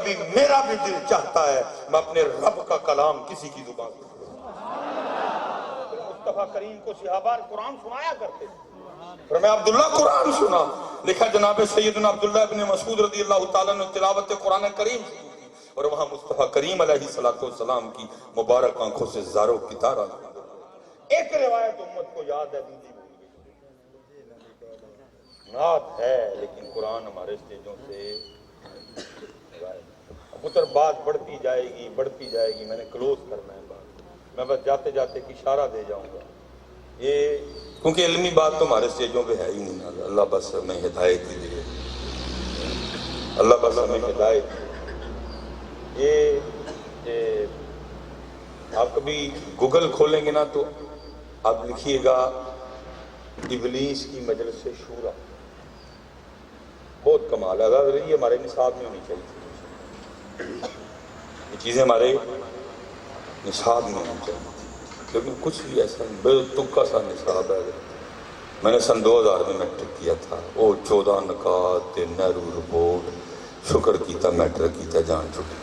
کبھی میرا بھی دل چاہتا ہے میں اپنے رب کا کلام کسی کی زبان سے مصطفیٰ کریم کو صحابہ قرآن سنایا کرتے پھر میں عبداللہ قرآن سنا. لکھا جناب سیدنا عبداللہ ابن مسعود رضی اللہ تعالیٰ نے تلاوت قرآن کریم سنی تھی اور وہاں مصطفیٰ کریم علیہ السلام کی مبارک آنکھوں سے زاروں کی تارہ. ایک روایت امت کو یاد ہے دوسری نعت ہے لیکن قرآن ہمارے اسٹیجوں سے پتر بات بڑھتی جائے گی میں نے کلوز کرنا ہے بات. میں بس جاتے جاتے ایک اشارہ دے جاؤں گا یہ کیونکہ علمی بات تو ہمارے اسٹیجوں پہ ہے ہی نہیں. اللہ بس ہمیں ہدایت ہی دے, اللہ بس ہمیں ہدایت دے. یہ آپ کبھی گوگل کھولیں گے نا تو آپ لکھیے گا ابلیس کی مجلس شورا, بہت کمال ہے. اگر یہ ہمارے نصاب میں ہونی چاہیے, یہ چیزیں ہمارے نصاب میں ہونی چاہیے لیکن کچھ بھی ایسا نہیں, بے تکا سا نصاب ہے. میں نے سن 2000 میں میٹرک کیا تھا, وہ 14 نکات نہرو رپورٹ شکر کیتا میٹرک کیتا جان چھٹی.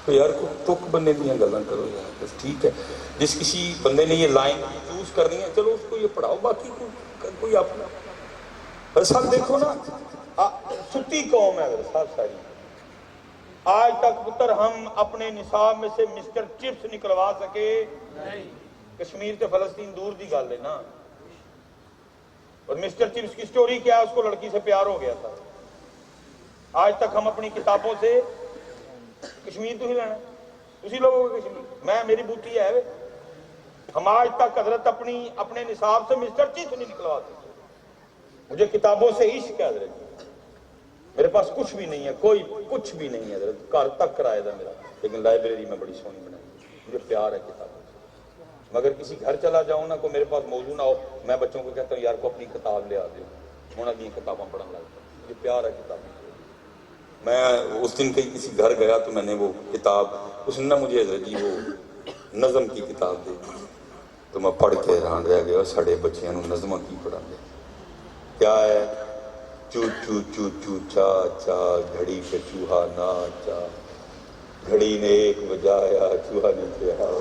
تو یار کو تک بندے دیا گلاں کرو یار, بس ٹھیک ہے جس کسی بندے نے یہ لائن چوز کرنی ہے چلو اس کو یہ پڑھاؤ, باقی کوئی اپنا. بس اب دیکھو نا ستی قوم ہے اگر صاحب ساری. آج تک پتر ہم اپنے نصاب میں سے مسٹر چپس نکلوا سکے نہیں. کشمیر سے فلسطین دور دی گل ہے نا, اور مسٹر چپس کی سٹوری کیا ہے, اس کو لڑکی سے پیار ہو گیا تھا. آج تک ہم اپنی کتابوں سے کشمیر تو ہی لینا اسی لوگوں کو کشمیر میں میری بوٹی ہے. ہم آج تک حضرت اپنے نصاب سے مسٹر چپس نہیں نکلواتے. مجھے کتابوں سے ہی شکایت رہتی, میرے پاس کچھ بھی نہیں ہے, کوئی کچھ بھی نہیں ہے حضرت, گھر تک کرائے دا میرا, لیکن لائبریری میں بڑی سونی بنائی. مجھے پیار ہے کتابوں سے, مگر کسی گھر چلا جاؤں نا کوئی میرے پاس موضوع نہ ہو, میں بچوں کو کہتا ہوں یار کو اپنی کتاب لے آ دے, ہونا دی کتاباں پڑھنے لگتا ہوں. مجھے پیار ہے کتابوں سے. میں اس دن کہیں کسی گھر گیا تو میں نے وہ کتاب, اس نے مجھے حضرت جی وہ نظم کی کتاب دی تو میں پڑھ کے حیران رہ گیا. ساڑے بچیاں نوں نظماں کی پڑھا دے, کیا ہے چو چو چو چو چا چا گھڑی پہ چوہا ناچا, گھڑی نے ایک بجایا چوہا نے کیا.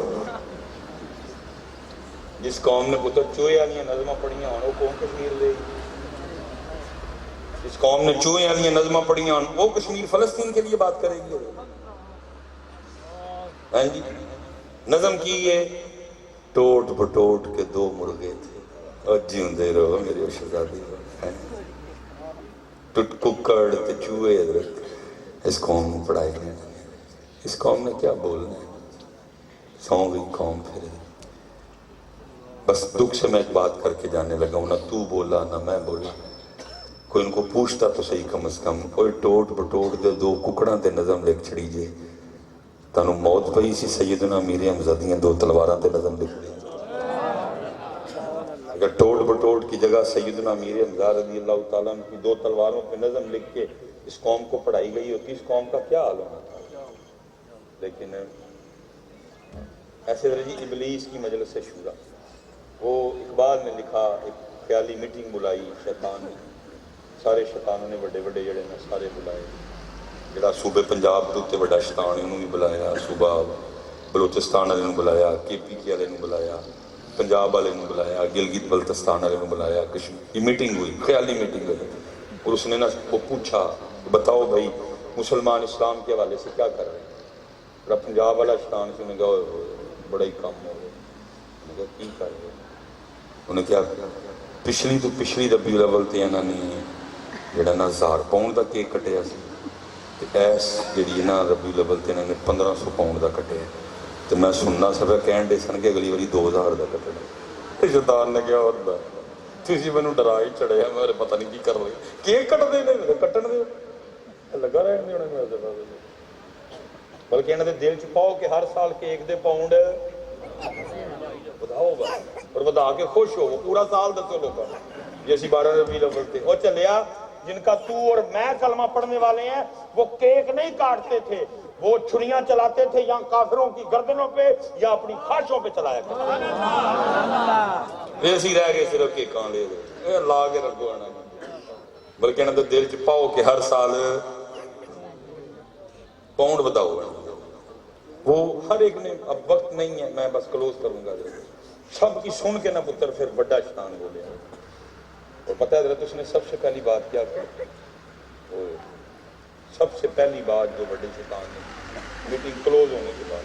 جس قوم نے پتر چوہے والی نظماں پڑھیاں ہوں وہ کون کشمیر لے, جس قوم نے چوہے والی نظماں پڑھیاں ہوں وہ کشمیر فلسطین کے لیے بات کرے گی. ہاں جی, نظم کی ہے ٹوٹ بٹوٹ کے 2 مرغے تھے, اور جیوندے رہو میری شہزادی. ٹٹ ککڑ تے چوہے حضرت اس قوم کو پڑھائے گئے. اس قوم نے کیا بولنا ہے, سو گئی قوم پھر. بس دکھ سے میں ایک بات کر کے جانے لگا ہوں, نہ تو بولا نہ میں بولا. کوئی ان کو پوچھتا تو صحیح کم از کم, کوئی ٹوٹ بٹوٹ دے 2 ککڑاں تے نظم لکھ چھڑی جے, تانوں موت پئی سی سیدنا امیر حمزہ دیاں 2 تلواراں تے نظم لکھ دی. اگر ٹوٹ بٹوٹ کی جگہ سیدنا امیر حمزہ رضی اللہ تعالیٰ عنہ کی 2 تلواروں پہ نظم لکھ کے اس قوم کو پڑھائی گئی ہوتی, اس قوم کا کیا حال ہونا تھا. لیکن ایسے درجی ابلیس کی مجلس شورا, وہ اقبال نے لکھا, ایک خیالی میٹنگ بلائی شیطان نے, سارے شیطانوں نے بڑے بڑے جڑے نے سارے بلائے. جڑا صوبے پنجاب تو تے بڑا شیطان ہے انہوں بھی بلایا, صوبہ بلوچستان والے نوں بلایا, کے پی کے والے نوں بلایا, پنجاب والے نوں بلایا, گلگت بلتستان والے نوں بلایا. کشمیر میٹنگ ہوئی, خیالی میٹنگ ہوئی, اور اس نے نا وہ پوچھا بتاؤ بھائی مسلمان اسلام کے حوالے سے کیا کر رہے ہیں. بڑا پنجاب والا شیطان سے انہوں نے کہا بڑا ہی کم ہو گیا, کی کر رہے ہیں. انہوں نے کیا پچھلی تو پچھلی ربیع الاول تے انہوں نے جڑا نا 1000 پاؤنڈ کا کیک کٹیا سی, ایس جڑی نا ربیع الاول تے انہوں نے 1500 پاؤنڈ کا کٹیا. تو میں سننا سب کہن دے سن کہ اگلی باری 2000 کا کٹنا. شیطان نے کیا ہوتا تھی مینوں ڈرا ہی چڑھیا, میں پتہ نہیں کی کر رہے کیک کٹ دے نے کٹن دے لگا رہن دے ہونے. بلکہ انہوں نے دل چ پاؤ کہ ہر سال کیک دے پاؤنڈ بداؤ گا اور بدا کے خوش ہو, پورا سال دسو لوگوں جی اسی 12 ربیع الاول تے. وہ چلیا جن کا تو اور میں کلمہ پڑھنے والے ہیں وہ کیک نہیں کاٹتے تھے, وہ چھریاں چلاتے تھے یا کافروں کی گردنوں پہ یا اپنی خواہشوں پہ چلایا کرتے تھے. ایسی رہ گئے صرف کیکاں لے گئے لا کے رکھو آنا. بلکہ انہوں نے دل چ پاؤ کہ ہر سال پاؤنڈ بتاؤ وہ ہر ایک نے اب وقت نہیں ہے میں بس کلوز کروں گا سب کی سن کے نہ پتر پھر بڑا شیطان بولے اور پتہ ہے حضرت اس نے سب سے پہلی بات کیا کی سب سے پہلی بات جو بڑے شیطان نے میٹنگ کلوز ہونے کے بعد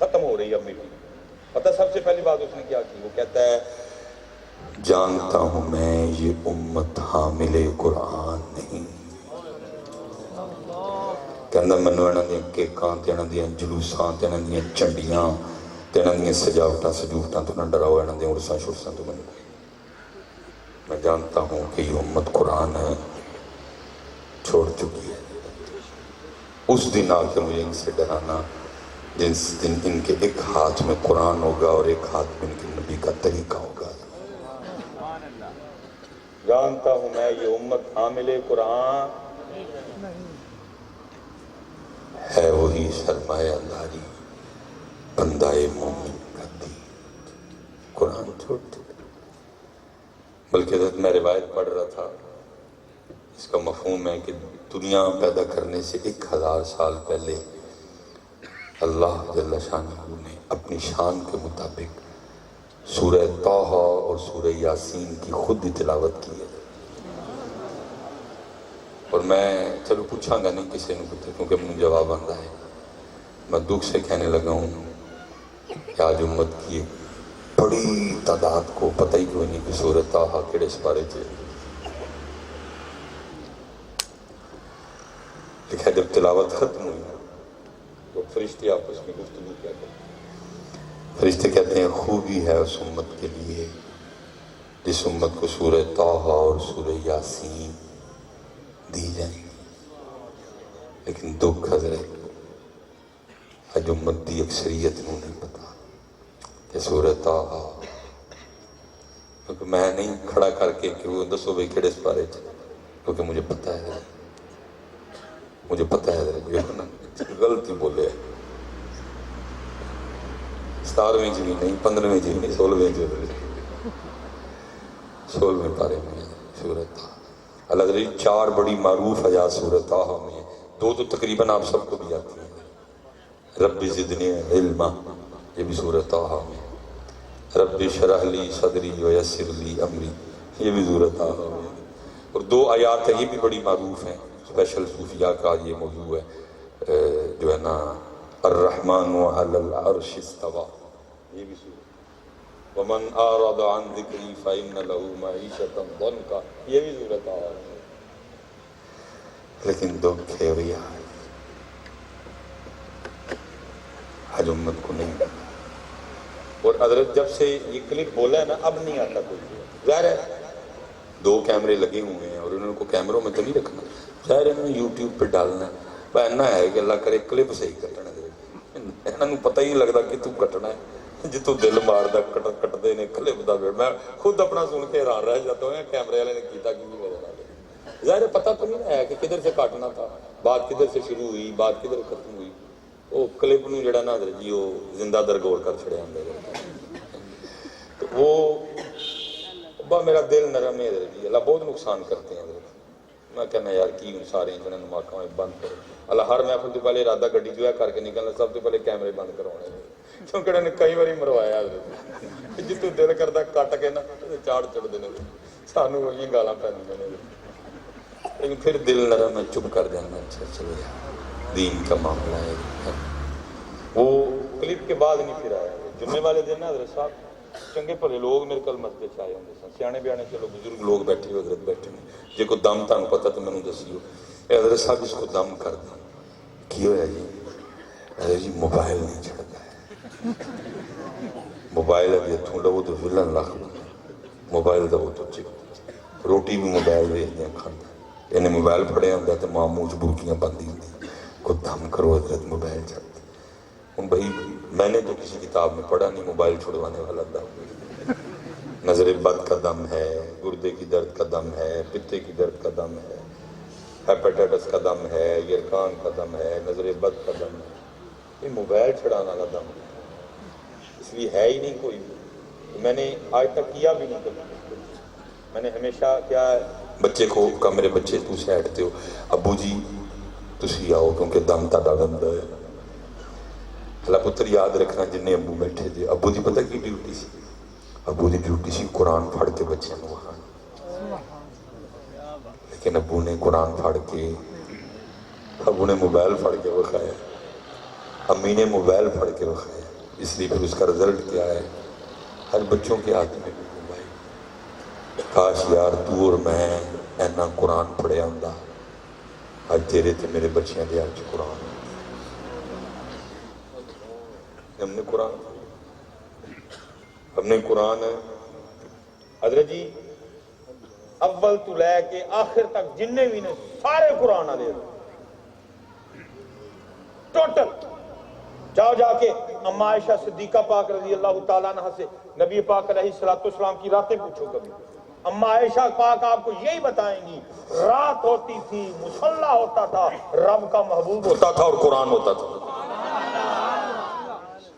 ختم ہو رہی ہے اب میٹنگ پتہ سب سے پہلی بات اس نے کیا کی وہ کہتا ہے جانتا ہوں میں یہ امت حامل قرآن نہیں کہندا منو انہاں دیاں کیکاں تے انہاں دیاں جلوساں تے انہاں دیاں چنڈیاں تے انہاں دیاں سجاوٹاں سجوٹاں تو نہ ڈراؤ انہاں دیاں عرساں شرساں تو میں جانتا ہوں کہ یہ امت قرآن ہے چھوڑ چکی ہے اس دن آ کے مجھے ان سے ڈرانا جس دن ان کے ایک ہاتھ میں قرآن ہوگا اور ایک ہاتھ میں ان کے نبی کا طریقہ ہوگا جانتا ہوں میں یہ امت حامل قرآن ہے وہی سرمایہ داری بندہ مومن کا دین قرآن چھوڑ بلکہ حضرت میں روایت پڑھ رہا تھا اس کا مفہوم ہے کہ دنیا پیدا کرنے سے 1000 سال پہلے اللہ جل شانہ نے اپنی شان کے مطابق سورہ طٰہٰ اور سورہ یاسین کی خود ہی تلاوت کی ہے اور میں چلو پوچھاں گا نہیں کسی نے پوچھا کیونکہ مجھے جواب آتا ہے میں دکھ سے کہنے لگا ہوں کہ آج امت کی بڑی تعداد کو پتہ ہی کوئی نہیں کہ سورہ طٰہٰ کیڑے سپارے تھے لکھا جب تلاوت ختم ہوئی تو فرشتے آپس میں گفتگو کیا کرتے فرشتے کہتے ہیں خوبی ہے اس امت کے لیے جس امت کو سورہ طٰہٰ اور سورہ یاسین دی جائیں لیکن دکھ حضرت آج امت دی اکثریت نوں نہیں پتا کہ سورہ طٰہٰ کیونکہ میں نہیں کھڑا کر کے کہ وہ دسو بھائی کیڑے سپارے تھے کیونکہ مجھے پتا ہے غلطی بولے 17ویں جی نہیں 15ویں جی نہیں 16ویں جی 16ویں پارے میں سورۃ طٰہٰ اللہ تعالیٰ 4 بڑی معروف آیات سورۃ طٰہٰ میں 2 تو تقریباً آپ سب کو بھی آتی ہیں رب زدنی علما یہ بھی سورۃ طٰہٰ میں رب اشرح لی صدری ویسر لی امری یہ بھی سورۃ طٰہٰ میں اور 2 آیات ہیں یہ بھی بڑی معروف ہیں اسپیشل صوفیاء کا یہ موضوع ہے جو ہے نا الرحمن علی العرش استویٰ یہ بھی سورۃ ومن اعرض عن ذکری فإن له معیشۃ ضنکا یہ بھی سورۃ طٰہٰ ہے لیکن دکھ ہے بھیا حج امت کو نہیں اور حضرت جب سے یہ کلپ بولا ہے نا اب نہیں آتا کوئی ظاہر ہے 2 کیمرے لگے ہوئے ہیں اور انہوں کو کیمروں میں تو نہیں رکھنا ظاہر ہے انہوں نے یوٹیوب پہ ڈالنا ہے بہنا ہے کہ اللہ کرے کلپ صحیح کٹنا دے انہوں پتہ ہی نہیں لگتا کہ تو کٹنا ہے جتوں دل ماردا کٹتے ہیں کلپ دا میں خود اپنا سن کے حیران رہ جاتا ہوں کیمرے والے نے کیتا کہ نہیں وجہ نہ ظاہر پتہ تو نہیں ہے کہ کدھر سے کاٹنا تھا بات کدھر سے شروع ہوئی بات کدھر ختم ہوئی وہ کلپ نو جڑا نا حضرت جی وہ زندہ درگور کر چھڑیا تو وہ میرا دل نرم ہے حضرت جی اللہ بہت نقصان کرتے ہیں حضرت میں کہنا یار کی سارے جنہوں نے ماکھاں بند کرو اللہ ہر محفل تو پہلے ارادہ گڈی جو ہے کر کے نکلنا سب تو پہلے کیمرے بند کروانے کیونکہ انہوں نے کئی باری مروایا حضرت جتوں دل کرتا کٹ کے نا چاڑ چڑھتے ہیں سانوں وہی گالاں پیندیاں نے لیکن پھر دل نرم ہے چپ کر جانا اچھا چلو یار دین کا معاملہ ہے وہ کلپ کے بعد نہیں پھر آیا جمعے والے دن نا حضرت صاحب چنگے بھلے لوگ میرے کل مسجد چ آئے ہوندے سن سیانے بیانے چلو بزرگ لوگ بیٹھے ہوئے حضرت بیٹھے ہیں جے کوئی دم تانوں پتہ تو مینوں دسیو اے حضرت صاحب اس کو دم کر دیں کی ہویا جی حضرت جی موبائل نہیں چڑھتا ہے موبائل ابھی ہتھوں لو تو ولن لکھ موبائل دا وہ تو چک روٹی بھی موبائل ویچدے کھاندا انہیں موبائل پھڑیا ہوندا تے ماں منہ چ برکیاں بندی ہوندی کو دم کرو حضرت موبائل چڑھتا ہوں بھائی میں نے تو کسی کتاب میں پڑھا نہیں موبائل چھڑوانے والا دم نظر بد کا دم ہے گردے کی درد کا دم ہے پتے کی درد کا دم ہے ہیپیٹائٹس کا دم ہے یرکان کا دم ہے نظر بد کا دم ہے یہ موبائل چھڑانا والا دم ہے اس لیے ہے ہی نہیں کوئی میں نے آج تک کیا بھی نہیں کبھی میں نے ہمیشہ کیا ہے بچے کو میرے بچے تو سے ہٹتے ہو ابو جی تسی آؤ کیونکہ دم تہاڈا گندا ہے۔ اللہ پتر یاد رکھنا جنہیں ابو بیٹھے تھے، ابو دی پتہ کی ڈیوٹی سی؟ ابو دی ڈیوٹی سی قرآن پڑھ کے بچے نو وہاں، لیکن ابو نے قرآن پڑھ کے، ابو نے موبائل پڑھ کے بخایا، امی نے موبائل پڑھ کے بخایا، اس لیے پھر اس کا رزلٹ کیا ہے؟ ہر بچوں کے ہاتھ میں بھی موبائل۔ کاش یار تو اور میں اینا قرآن پڑھیا ہوندا، آج تیرے تے میرے بچیاں دے ہاتھ قرآن، ہم نے قرآن، ہم نے قرآن ہے حضرت جی اول تو لے کے آخر تک جننے بھی نے سارے قرآن والے ٹوٹل۔ جاؤ جا کے اما عائشہ صدیقہ پاک رضی اللہ تعالیٰ عنہ سے نبی پاک علیہ السلام کی راتیں پوچھو کبھی، اما عائشہ پاک آپ کو یہی بتائیں گی، رات ہوتی تھی، مصلی ہوتا تھا، رب کا محبوب ہوتا تھا اور قرآن ہوتا تھا۔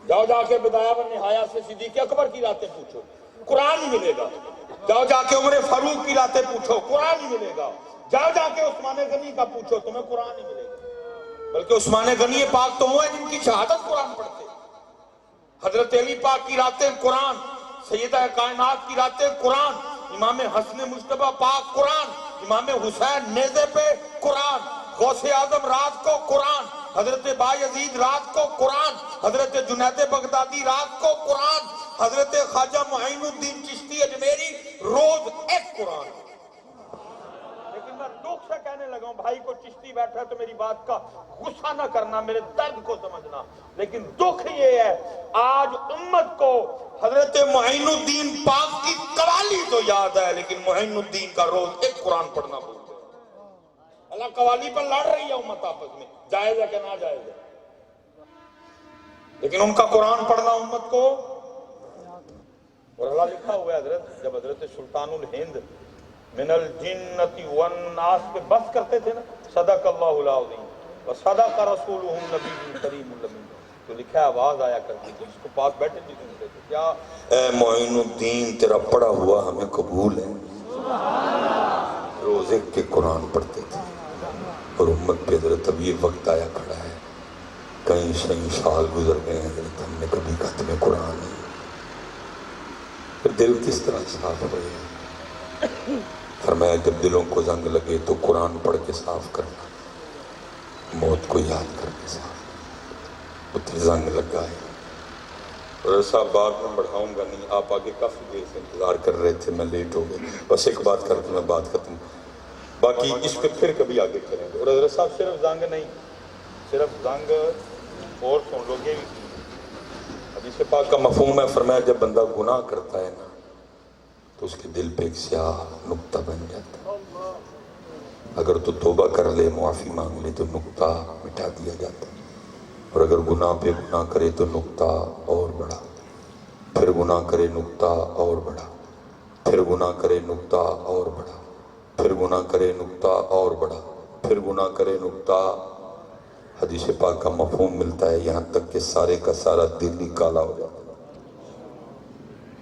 جاؤ جا کے بدایہ و نہایہ سے صدیق اکبر کی راتیں پوچھو، قرآن ہی ملے گا۔ جاؤ جا کے عمر فاروق کی راتیں پوچھو، قرآن ہی ملے گا۔ جاؤ جا کے عثمان غنی کا پوچھو، تمہیں قرآن ہی ملے گا۔ بلکہ عثمان غنی پاک تو وہ ہے جن کی شہادت قرآن پڑھتے، حضرت علی پاک کی راتیں قرآن، سیدہ کائنات کی راتیں قرآن، امام حسن مجتبیٰ پاک قرآن، امام حسین نیزے پہ قرآن، غوث اعظم رات کو قرآن، حضرت بایزید رات کو قرآن، حضرت جنید بغدادی رات کو قرآن، حضرت خواجہ معین الدین چشتی اجمیری روز ایک قرآن۔ لیکن میں دکھ سے کہنے لگا ہوں، بھائی کو چشتی بیٹھا ہے تو میری بات کا غصہ نہ کرنا، میرے درد کو سمجھنا، لیکن دکھ یہ ہے آج امت کو حضرت معین الدین پاک کی قوالی تو یاد ہے، لیکن معین الدین کا روز ایک قرآن پڑھنا بھول گئے۔ اللہ قوالی پر لڑ رہی ہے امت آپس میں، جائز ہے کہ نہ جائز ہے، لیکن ان کا قرآن پڑھنا امت کو، اور اللہ لکھا ہوا ہے حضرت جب حضرت سلطان الہند من الجنت والناس پہ بس کرتے تھے نا، صدق اللہ العظیم وصدق رسولہ النبی کریم الامین، تو لکھا ہے آواز آیا کرتی تھی، اس کو پاس بیٹھے تھے سنتے تھے، کیا اے معین الدین تیرا پڑھا ہوا ہمیں قبول ہے۔ روزے کے قرآن پڑھتے تھے، اور امت پہ حضرت اب یہ وقت آیا کھڑا ہے، کئی سال گزر گئے ہیں حضرت، ہم نے کبھی ختم قرآن نہیں، پھر دل کس طرح صاف ہوئے؟ فرمایا جب دلوں کو زنگ لگے تو قرآن پڑھ کے صاف کرنا، موت کو یاد کر کے صاف، اتنے زنگ لگا ہے۔ اور صاحب بات میں بڑھاؤں گا نہیں، آپ آگے کافی دیر سے انتظار کر رہے تھے، میں لیٹ ہو گئے، بس ایک بات کر کے میں بات ختم، باقی اس پہ پھر کبھی آگے کریں گے۔ اور حضرت صاحب صرف زنگ نہیں، صرف زنگ اور سن لو گے، حدیث پاک کا مفہوم ہے، فرمایا جب بندہ گناہ کرتا ہے نا تو اس کے دل پہ ایک سیاہ نقطہ بن جاتا ہے، اگر تو توبہ کر لے، معافی مانگ لے تو نقطہ مٹا دیا جاتا ہے، اور اگر گناہ پہ گناہ کرے تو نقطہ اور بڑھا، پھر گناہ کرے نقطہ اور بڑھا، پھر گناہ کرے نقطہ اور بڑھا، پھر گناہ کرے نقطہ اور بڑھا، پھر گناہ کرے نقطہ، حدیث پاک کا مفہوم ملتا ہے یہاں تک کہ سارے کا سارا دل ہی کالا ہو جاتا ہے۔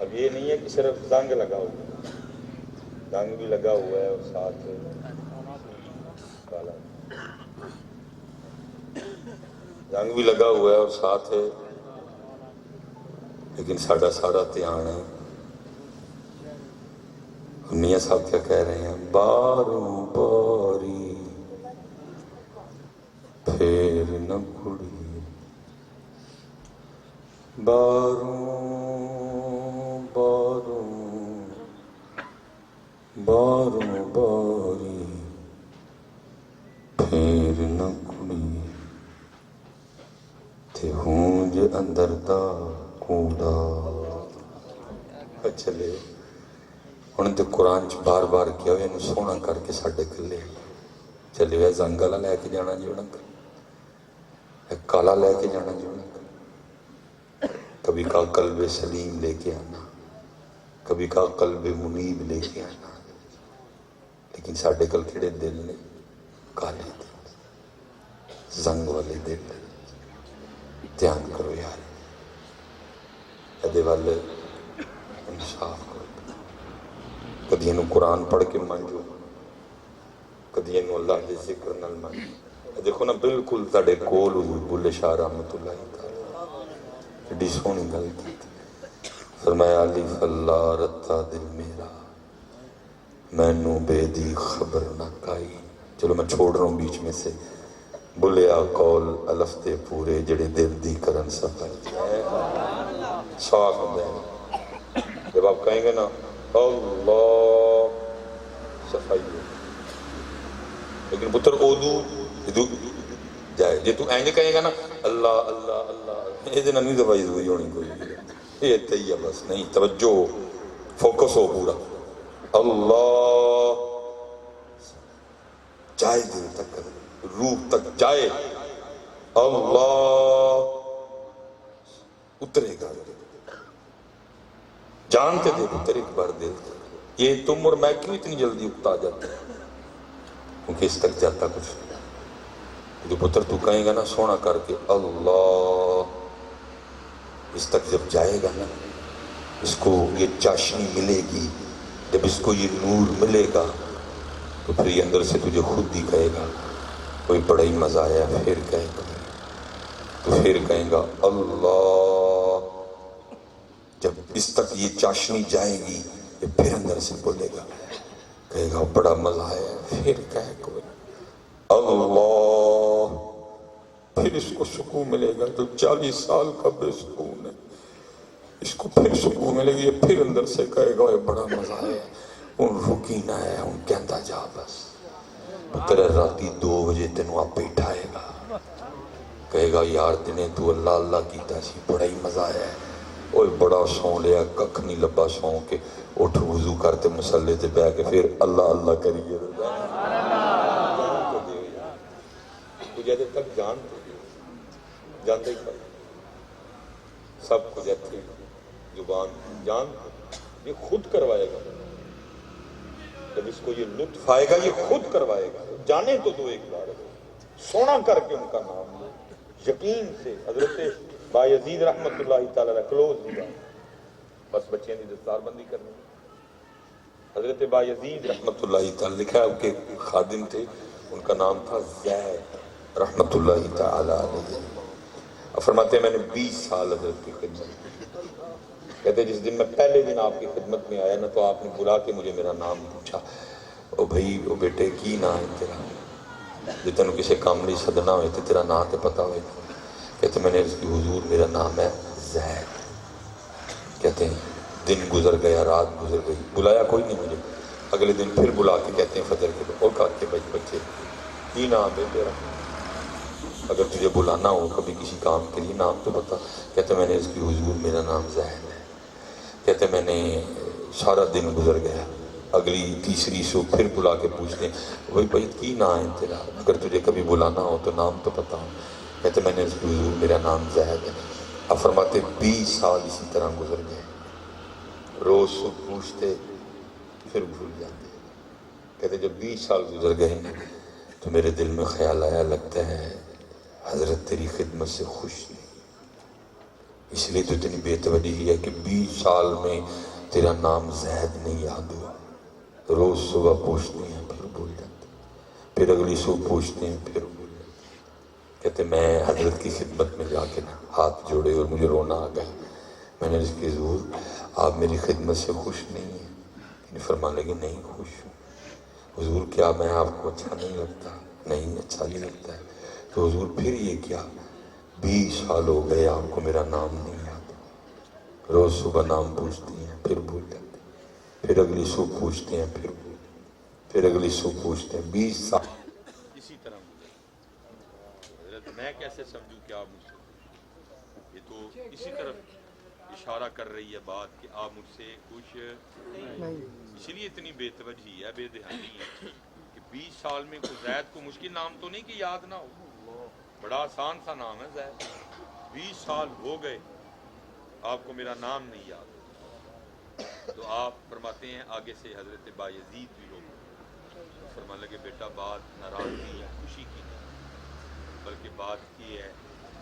اب یہ نہیں ہے کہ صرف زنگ لگا ہوا ہے، زنگ بھی لگا ہوا ہے اور ساتھ کالا، زنگ بھی لگا ہوا ہے اور ساتھ ہے، لیکن ساڑھا سارا دھیان ہے۔ میاں صاحب کیا کہہ رہے ہیں؟ باروں باری پھر نہ کڑی، باروں باروں باروں باری پھر نہ کڑی، تے ہونج اندر دا کوڑا۔ چلے ہن تے قرآن چ بار بار کیا ہوئے، سونا کر کے ساڈے کلے چلے ہوئے، زنگ والا لے کے جانا جی انہاں کالا لے کے جانا جی انہاں، کبھی کہا قلب سلیم لے کے آنا، کبھی کہا قلب منیب لے کے آنا، لیکن ساڈے کل کھڑے دل نے کالے دل، زنگ والے دل، دھیان کرو یار، ادے والے انصاف کرو، کدی اینو قرآن پڑھ کے منجو، کدی اینو اللہ دے ذکر نال منجو، دیکھو نا بالکل تڑے کول حضور بلے شاہ رحمت اللہ تعالی ایڈی سونی گل کی فرمایا الف اللہ رتا دل میرا مینوں بے دی خبر نہ کائی. چلو میں چھوڑ رہا ہوں بیچ میں سے. بلیا قول الف تے پورے جڑے دل دی کرن صفائی صاف ہوندے ہیں. جب آپ کہیں گے نا اللہ صفائی ہو, لیکن پتر اردو جائے جی تو اینج کہیں گا نا اللہ اللہ اللہ یہ دن نہیں دفائی ہوئی ہونی کوئی یہ تیہ بس نہیں. توجہ فوکس ہو پورا. اللہ جائے دل تک روح تک جائے اللہ اترے گا جانتے دے پتر ایک بار دل تک. یہ تم اور میں کیوں اتنی جلدی اکتا جاتے ہیں کیونکہ اس تک جاتا کچھ نہیں. جو پتر تو کہیں گا نا سونا کر کے اللہ اس تک جب جائے گا نا اس کو یہ چاشنی ملے گی. جب اس کو یہ نور ملے گا تو پھر یہ اندر سے تجھے خود ہی کہے گا کوئی بڑا ہی مزہ آیا. پھر کہے گا تو پھر کہیں گا اللہ. جب اس تک یہ چاشنی جائے گی یہ پھر اندر سے بولے گا کہے گا بڑا مزہ آیا. پھر کہے کوئی اللہ. پھر اس کو سکون ملے گا جو 40 سال کا بے سکون ہے اس کو پھر سکون ملے گی. یہ پھر اندر سے کہے گا بڑا مزہ آیا. ان رکی نہ ہے ان کہتا جا بس. پتر راتی 2 بجے تینوں آپ بیٹھائے گا کہے گا یار تنے تو اللہ اللہ کیتا سی بڑا ہی مزہ آیا ہے. اوہ بڑا سون لیا ککھ نہیں لبا سون کے اٹھ وضو کرتے مسلے تے بیٹھ کے پھر اللہ اللہ کریے. جیسے تک جانتے ہی کر سب کچھ ایتھے زبان جان یہ خود کروائے گا. جب اس کو یہ لطف آئے گا یہ خود کروائے گا. جانے تو دو ایک بار سونا کر کے ان کا نام لو یقین سے. حضرت بایزید رحمت اللہ تعالی کلوز ہوا بس بچیاں دی دستار بندی کرنی. حضرت بایزید رحمت اللہ تعالی لکھا ہے کہ خادم تھے ان کا نام تھا زید رحمت اللہ تعالی علیہ. فرماتے ہیں میں نے 20 سال حضرت کی خدمت کی. کہتے جس دن میں پہلے دن آپ کی خدمت میں آیا نا تو آپ نے بلا کے مجھے میرا نام پوچھا. او بھائی او بیٹے کی نام ہے تیرا جو تینوں کسی کام نہیں سدنا ہوئے تو تیرا نام تے پتا ہوئے. کہتے میں نے اس کی حضور میرا نام ہے زید. کہتے ہیں دن گزر گیا رات گزر گئی بلایا کوئی نہیں مجھے. اگلے دن پھر بلا کے کہتے ہیں فجر کے اور کہا کے بچے کی نام ہے تیرا اگر تجھے بلانا ہو کبھی کسی کام کے لیے نام تو بتا. کہتے میں نے اس کی حضور میرا نام زید ہے. کہتے میں نے سارا دن گزر گیا اگلی تیسری سو پھر بلا کے پوچھتے ہیں وہی بھائی کی نام ہے تیرا اگر تجھے کبھی بلانا ہو تو نام تو پتا ہو. کہتے میں نے اس کی حضور میرا نام زید ہے. اب فرماتے 20 سال اسی طرح گزر گئے. روز صبح پوچھتے پھر بھول جاتے. کہتے جب 20 سال گزر گئے تو میرے دل میں خیال آیا لگتا ہے حضرت تیری خدمت سے خوش نہیں اس لیے تو اتنی بے توجہی ہے کہ 20 سال میں تیرا نام زید نہیں یاد ہوا. روز صبح پوچھتے ہیں پھر بھول جاتے پھر اگلی صبح پوچھتے ہیں پھر بھول جاتے. کہتے میں حضرت کی خدمت میں جا کے ہاتھ جوڑے اور مجھے رونا آ گیا. میں نے اس کی حضور آپ میری خدمت سے خوش نہیں ہیں. فرمانے لگے نہیں خوش ہوں. حضور کیا میں آپ کو اچھا نہیں لگتا؟ نہیں اچھا نہیں لگتا ہے. تو حضور پھر یہ کیا 20 سال ہو گئے آپ کو میرا نام نہیں یاد. روز صبح نام پوچھتی ہیں پھر بھول جاتے پھر اگلی صبح پوچھتے ہیں پھر اگلی صبح پوچھتے ہیں. 20 سال اسی طرح حضرت میں کیسے سمجھوں کہ آپ مجھ سے یہ تو اسی طرف اشارہ کر رہی ہے بات کہ آپ مجھ سے کچھ نہیں. اس لیے اتنی بے توجہی ہے بے دھیانی ہے کہ 20 سال میں کوئی زید کو مشکل نام تو نہیں کہ یاد نہ ہو. بڑا آسان سا نام ہے زید. 20 سال ہو گئے آپ کو میرا نام نہیں یاد. تو آپ فرماتے ہیں آگے سے حضرت بایزید بھی لوگ فرمانے لگے بیٹا بات ناراضگی یا خوشی کی نہیں بلکہ بات کی ہے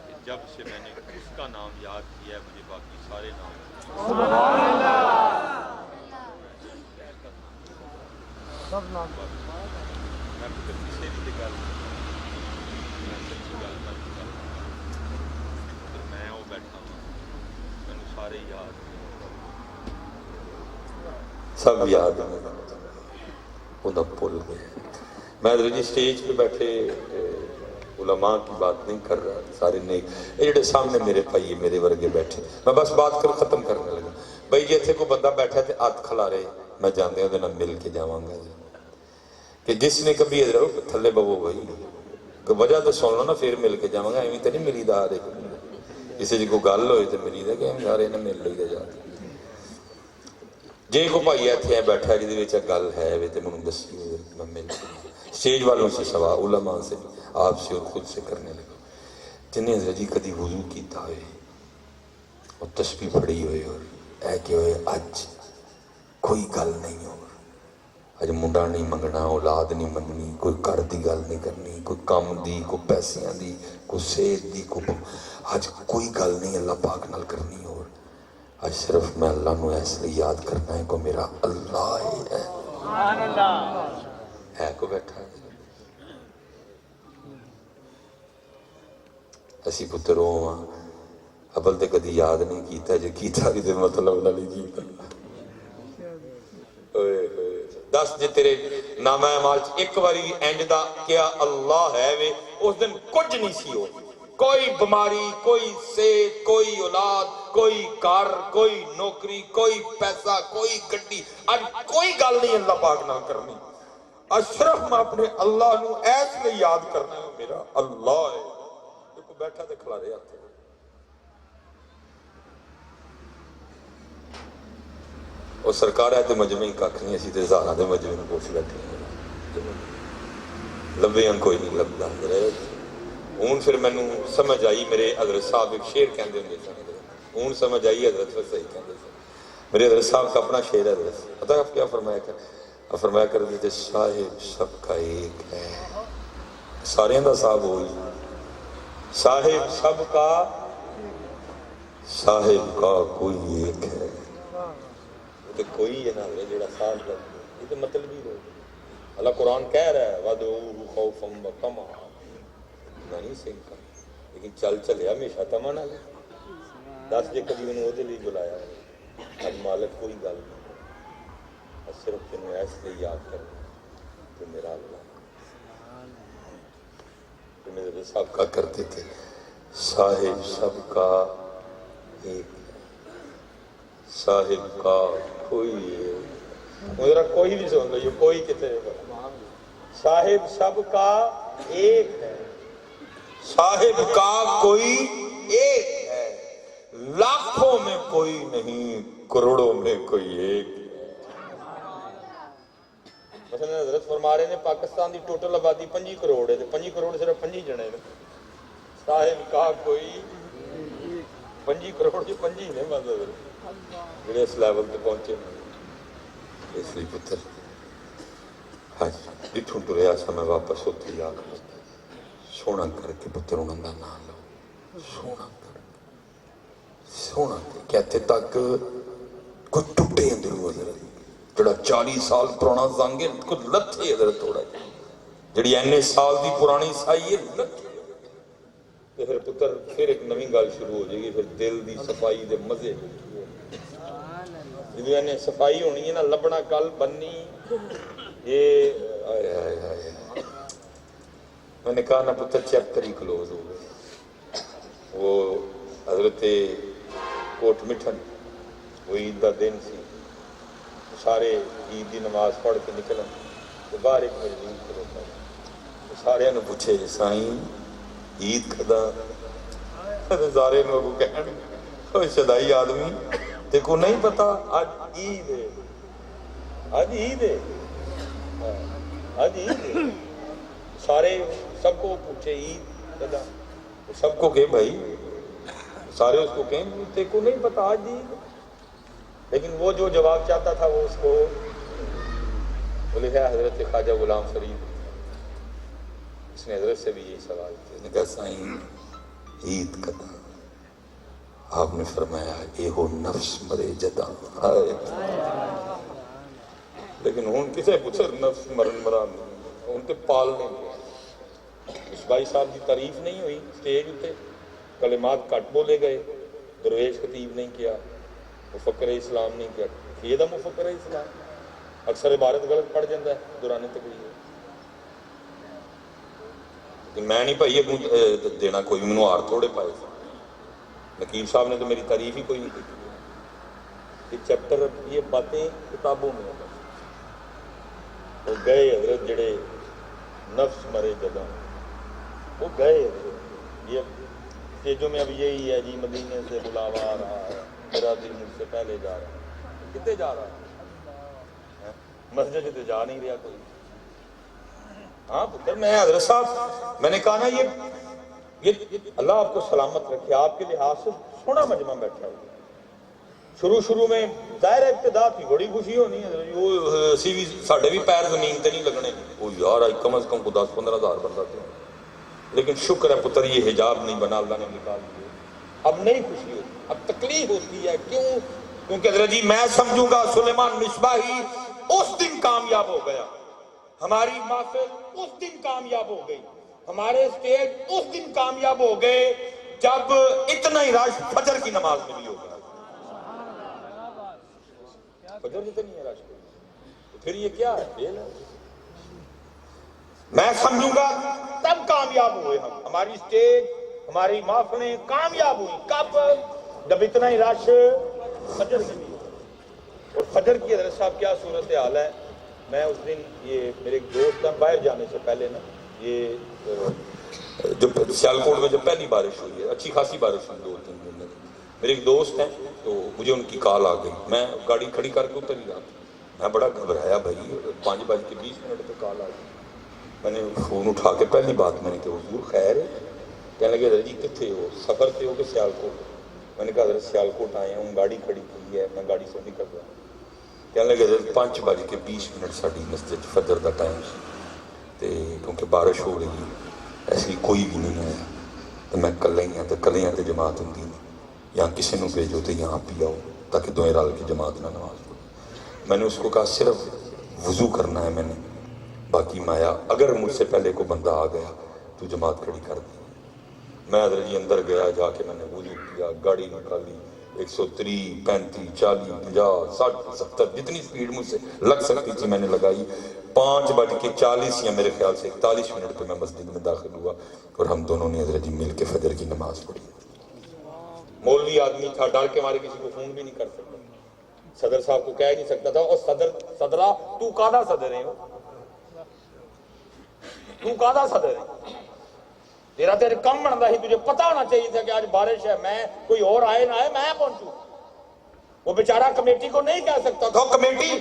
کہ جب سے میں نے اس کا نام یاد کیا ہے مجھے باقی سارے نام سبحان اللہ سب نام میں کسی بھی گل میں وہ بیٹھا مینوں سارے یاد سب یاد وہ بھول گئے. میں جی اسٹیج پہ بیٹھے علماء کی بات نہیں کر رہا, سارے نیک یہ جڑے سامنے میرے بھائی میرے ورگے بیٹھے, میں بس بات کر ختم کرنے لگا. بھائی جی اتنے کوئی بندہ بیٹھا تے ہاتھ کھلارے, میں جاندے ہوں نال مل کے جاواں گا کہ جس نے کبھی ادھر تھلے بوو بھائی وجہ تو سن لو نا پھر مل کے جاواں گا. ایویں تے نہیں ملی دا دیکھ کسی جی کوئی گل ہوئی تے ملی دا کہ سارے نے مل لئی جا جے کو بھائی اتنے بیٹھا جہدے وچ گل ہے تے مینوں دسی میں مل کے اسٹیج والوں سے سوا علماء سے آپ سے اور خود سے کرنے لگا. جنہیں حضرت جی کدی وضو کیتا ہوئے اور تسبیح پڑھی ہوئے اور اے کہ ہوئے اج کوئی گل نہیں ہو, اج منڈا نہیں منگنا, اولاد نہیں منگنی, کوئی گھر دی گل نہیں کرنی, کوئی کام دی, کوئی پیسیاں دی, کوئی صحت دی, کوئی اج کوئی گل نہیں اللہ پاک نال کرنی. اور اج صرف میں اللہ نو اس لیے یاد کرنا ہے کہ میرا اللہ ہے. سبحان اللہ ہے کو بیٹھا ہے. اسی پتروں ابل تے کدی یاد نہیں کیتا, جے کیتا بھی تے مطلب نہ نہیں کیتا. دس جے تیرے نامہ اعمال ایک واری اینج دا کیا اللہ ہے وے اس دن کچھ نہیں سی ہو, کوئی بیماری, کوئی صحت, کوئی اولاد, کوئی گھر, کوئی نوکری, کوئی پیسہ, کوئی گڈی, اج کوئی گل نہیں اللہ پاک نہ کرنی. اج صرف میں اپنے اللہ نو ایس لیے یاد کرنا ہے میرا اللہ ہے. بیٹھا تے کھلا رہے ہاتھ اور سرکار ہے تے مجمعی کھ نہیں, اسی تے ہزاراں دے مجمع نوں پوچھ بیٹھے ہیں لبے ہم کوئی نہیں لبدا. ہوں پھر مینوں سمجھ آئی, میرے حضرت صاحب ایک شعر کہندے ہوندے سن, ہوں سمجھ آئی حضرت پھر صحیح کہندے سن. میرے حضرت صاحب کا اپنا شعر ہے حضرت, پتہ ہے آپ کیا فرمایا کر فرمایا کرتے تھے صاحب سب کا ایک ہے, سارے دا صاحب ہوئی صاحب سب کا, صاحب کا کوئی ایک ہے. تو کوئی ہے نا جڑا صاحب کا, یہ تو مطلب ہی لوگ اللہ قرآن کہہ رہا ہے وَدْعُوهُ خَوْفًا وَطَمَعًا, نہیں سنکا لیکن چل چلے ہمیشہ تمنا نہ لے. دس جے کبھی انہوں دے لیے بلایا اب مالک کوئی گل نہیں, صرف تینوں ایس لیے یاد کرنا تو میرا اللہ. تو میرے سب کا کرتے تھے صاحب سب کا ایک, صاحب کا کوئی میرا کوئی بھی سن لو, کوئی کتنے صاحب سب کا ایک ہے, صاحب کا کوئی ایک ہے, لاکھوں میں کوئی نہیں, کروڑوں میں کوئی ایک ہے. مثلا حضرت فرما رہے ہیں پاکستان دی ٹوٹل آبادی 5 کروڑ ہے, 5 کروڑ صرف 5 جنے نے, صاحب کا کوئی 5 کروڑ کی 5 ہی نے مطلب جڑے اس لیول تے پہنچے. اس لیے پتر ہاں جتوں ٹریا سا میں واپس اتنے جا کر سونا کر کے پتر انہوں کا نام لو, سونا کر کے سونا کر کے اتنے تک کوئی ٹوٹے اندروں حضرت جڑا 40 سال پرانا زنگ ہے کوئی لتھے حضرت تھوڑا جڑی اینے سال دی پرانی سائی ہے لتھے. پھر پتر پھر ایک نویں گل شروع ہو جائے گی, پھر دل دی صفائی دے مزے جدو اینے صفائی ہونی ہے نا, لبنا گل بننی یہ میں نے کہا نا پتر چیپٹر ہی کلوز ہو گئے. وہ حضرت کوٹ مٹھن وہ عید دا دن سی, سارے عید دی نماز پڑھ کے نکلن تو باہر ایک مجنون کھلوتا ہے, سارے نے پوچھے سائیں عید کدا, سارے لوگوں کہنے شدائی آدمی تے کو نہیں پتا آج عید ہے, آج عید ہے, آج عید ہے. سارے سب کو پوچھے عید کدا, سب کو کہ بھائی سارے اس کو کہیں تے کو نہیں پتا آج عید, لیکن وہ جو جواب چاہتا تھا وہ اس کو بولے ہے حضرت خواجہ غلام فرید, اس نے حضرت سے بھی یہی سوال کیا, اس نے کہا سائیں عید کدا, آپ نے فرمایا اے ہو نفس مرے جدا. لیکن ہوں کسے پوچھر نفس مرن مران ہوں تے پال نہیں مصباحی صاحب کی تعریف نہیں ہوئی اسٹیج اتنے، کلمات کٹ بولے گئے، درویش خطیب نہیں کیا، مفکر اسلام نہیں کیا. یہ دا مفکر اسلام اکثر عبارت غلط پڑھ جاتا ہے دوران تقریر. لیکن میں نہیں بھائی یہ دینا، کوئی مینوں ہار تھوڑے پائے. نقیب صاحب نے تو میری تعریف ہی کوئی نہیں کی. یہ چیپٹر یہ باتیں کتابوں میں وہ گئے حضرت جڑے نفس مرے جدوں وہ گئے حضرت. یہ اسٹیجوں میں اب یہی ہے جی مدینے سے بلاوا آ رہا ہے، میرا دل مجھ سے پہلے جا رہا ہے. کتنے جا رہا ہے؟ مسجد سے جا نہیں رہا کوئی. ہاں پتر میں حضرت صاحب میں نے کہا نا یہ اللہ آپ کو سلامت رکھے، آپ کے لحاظ سے سونا مجمع بیٹھا ہوا. شروع میں ظاہر ابتدا تھی بڑی خوشی ہونی ہے، وہ اسی بھی ساڈے بھی پیر زمین تے نہیں لگنے. وہ یار آج کم از کم کو 10-15 ہزار بندہ تھے. لیکن شکر ہے پتر یہ حجاب نہیں بنا، اللہ نے نکال دیا. اب نہیں خوشی ہوتی، اب تکلیف ہوتی ہے. کیوں؟ کیونکہ حضرت جی میں سمجھوں گا سلیمان مصباحی اس دن کامیاب ہو گیا، ہماری محفل اس دن کامیاب ہو گئی، ہمارے اسٹیج اس دن کامیاب ہو گئے جب اتنا ہی رش فجر کی نماز میں بھی ہو گیا. فجر جتنی ہے رش تو پھر یہ کیا ہے؟ فیل ہے. میں سمجھوں گا تب کامیاب ہوئے ہم، ہماری اسٹیج ہماری محفلیں کامیاب ہوئی. کب؟ جب اتنا ہی رش فجر میں بھی ہو. اور فجر کی حضرت صاحب کیا صورت حال ہے. میں اس دن یہ میرے ایک دوست ہیں باہر جانے سے پہلے نا، یہ جو سیالکوٹ میں جب پہلی بارش ہوئی ہے، اچھی خاصی بارش ہوئی 2-3 دن میں، میرے ایک دوست ہیں تو مجھے ان کی کال آ گئی. میں گاڑی کھڑی کر کے اتر ہی رہا تھا. میں بڑا گھبرایا بھائی، 5:20 پہ کال آ گئی. میں نے فون اٹھا کے پہلی بات میں نے کہ حضور خیر ہے؟ کہنے لگے حضرت جی کتنے ہو؟ سفر سے ہو کہ سیالکوٹ؟ میں نے کہا حضرت سیالکوٹ آئے ہوں، گاڑی کھڑی کی ہے، میں گاڑی سے نکل رہا ہوں. کہنے لگے حضرت 5:20 ساڑی مسجد فجر دا ٹائم تے کیونکہ بارش ہو رہی ایسی کوئی بھی نہیں آیا تو میں کلے ہی ہاں تو کلیاں تے جماعت ہوں نہیں، یا کسی نو بھیجو تو یہاں پی آؤ تاکہ دوئیں رل کی جماعت نہ نماز پڑھو. میں نے اس کو کہا صرف وضو کرنا ہے میں نے، باقی مایا اگر مجھ سے پہلے کو بندہ آ گیا تو جماعت کھڑی کر دی. میں حضرت جی اندر گیا، جا کے میں نے وضو کیا، گاڑی نکالی، 130 35 40 50 60 70 جتنی سپیڈ مجھ سے لگ سکتی تھی میں نے لگائی. 5:40 یا میرے خیال سے 41 پہ میں مسجد میں داخل ہوا اور ہم دونوں نے حضرت جی مل کے فجر کی نماز پڑھی. مولوی آدمی تھا، ڈر کے مارے کسی کو فون بھی نہیں کر سکتا، صدر صاحب کو کہہ نہیں سکتا تھا اور صدرہ تو کادا صدر ہے، تو کادا صدر ہے، تیرا تیرے کم بنتا ہی، تجھے پتہ ہونا چاہیے تھا کہ آج بارش ہے، میں کوئی اور آئے نہ آئے میں پہنچوں. وہ بیچارہ کمیٹی کو نہیں کہہ سکتا تھا کمیٹی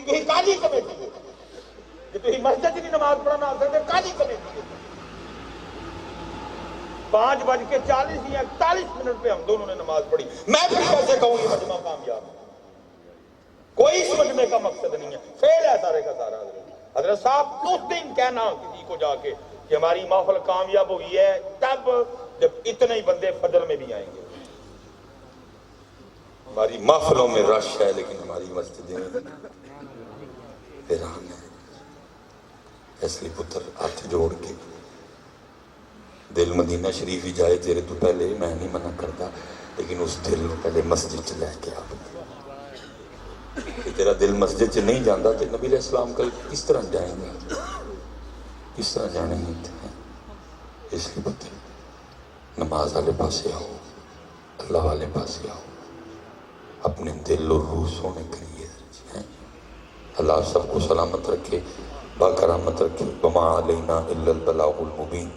تھی کالی کمیٹی ہے کہ تھی مسجد کی نماز پڑھنا آ سکتے کالی کمیٹی ہے. 5:40 یا 41 پہ ہم دونوں نے نماز پڑھی. میں پھر کیسے کہوں یہ مجمع کامیاب ہے؟ کوئی اس مجمع کا مقصد نہیں ہے، فیل ہے سارے کا سارا. حضرت صاحب اس دن کہنا کسی کو جا کے کہ ہماری محفل کامیاب ہوئی ہے تب جب اتنے ہی بندے فجر میں بھی آئیں گے. ہماری محفلوں میں رش ہے لیکن ہماری مسجدیں ویران ہیں. اس لیے پتر ہاتھ جوڑ کے دل مدینہ شریف ہی جائے تیرے تو پہلے، میں نہیں منع کرتا، لیکن اس دل میں پہلے مسجد چ لے کے آ. تیرا دل مسجد چ نہیں جاندہ تو نبی علیہ السلام کل کس طرح جائیں گے، کس طرح جانے گے؟ اس لیے پتر نماز والے پاسے آؤ، اللہ والے پاسے آؤ، اپنے دل اور روح سونے کے لیے. اللہ سب کو سلامت رکھے، باکرامت رکھے. وما علینا الا البلاغ المبین.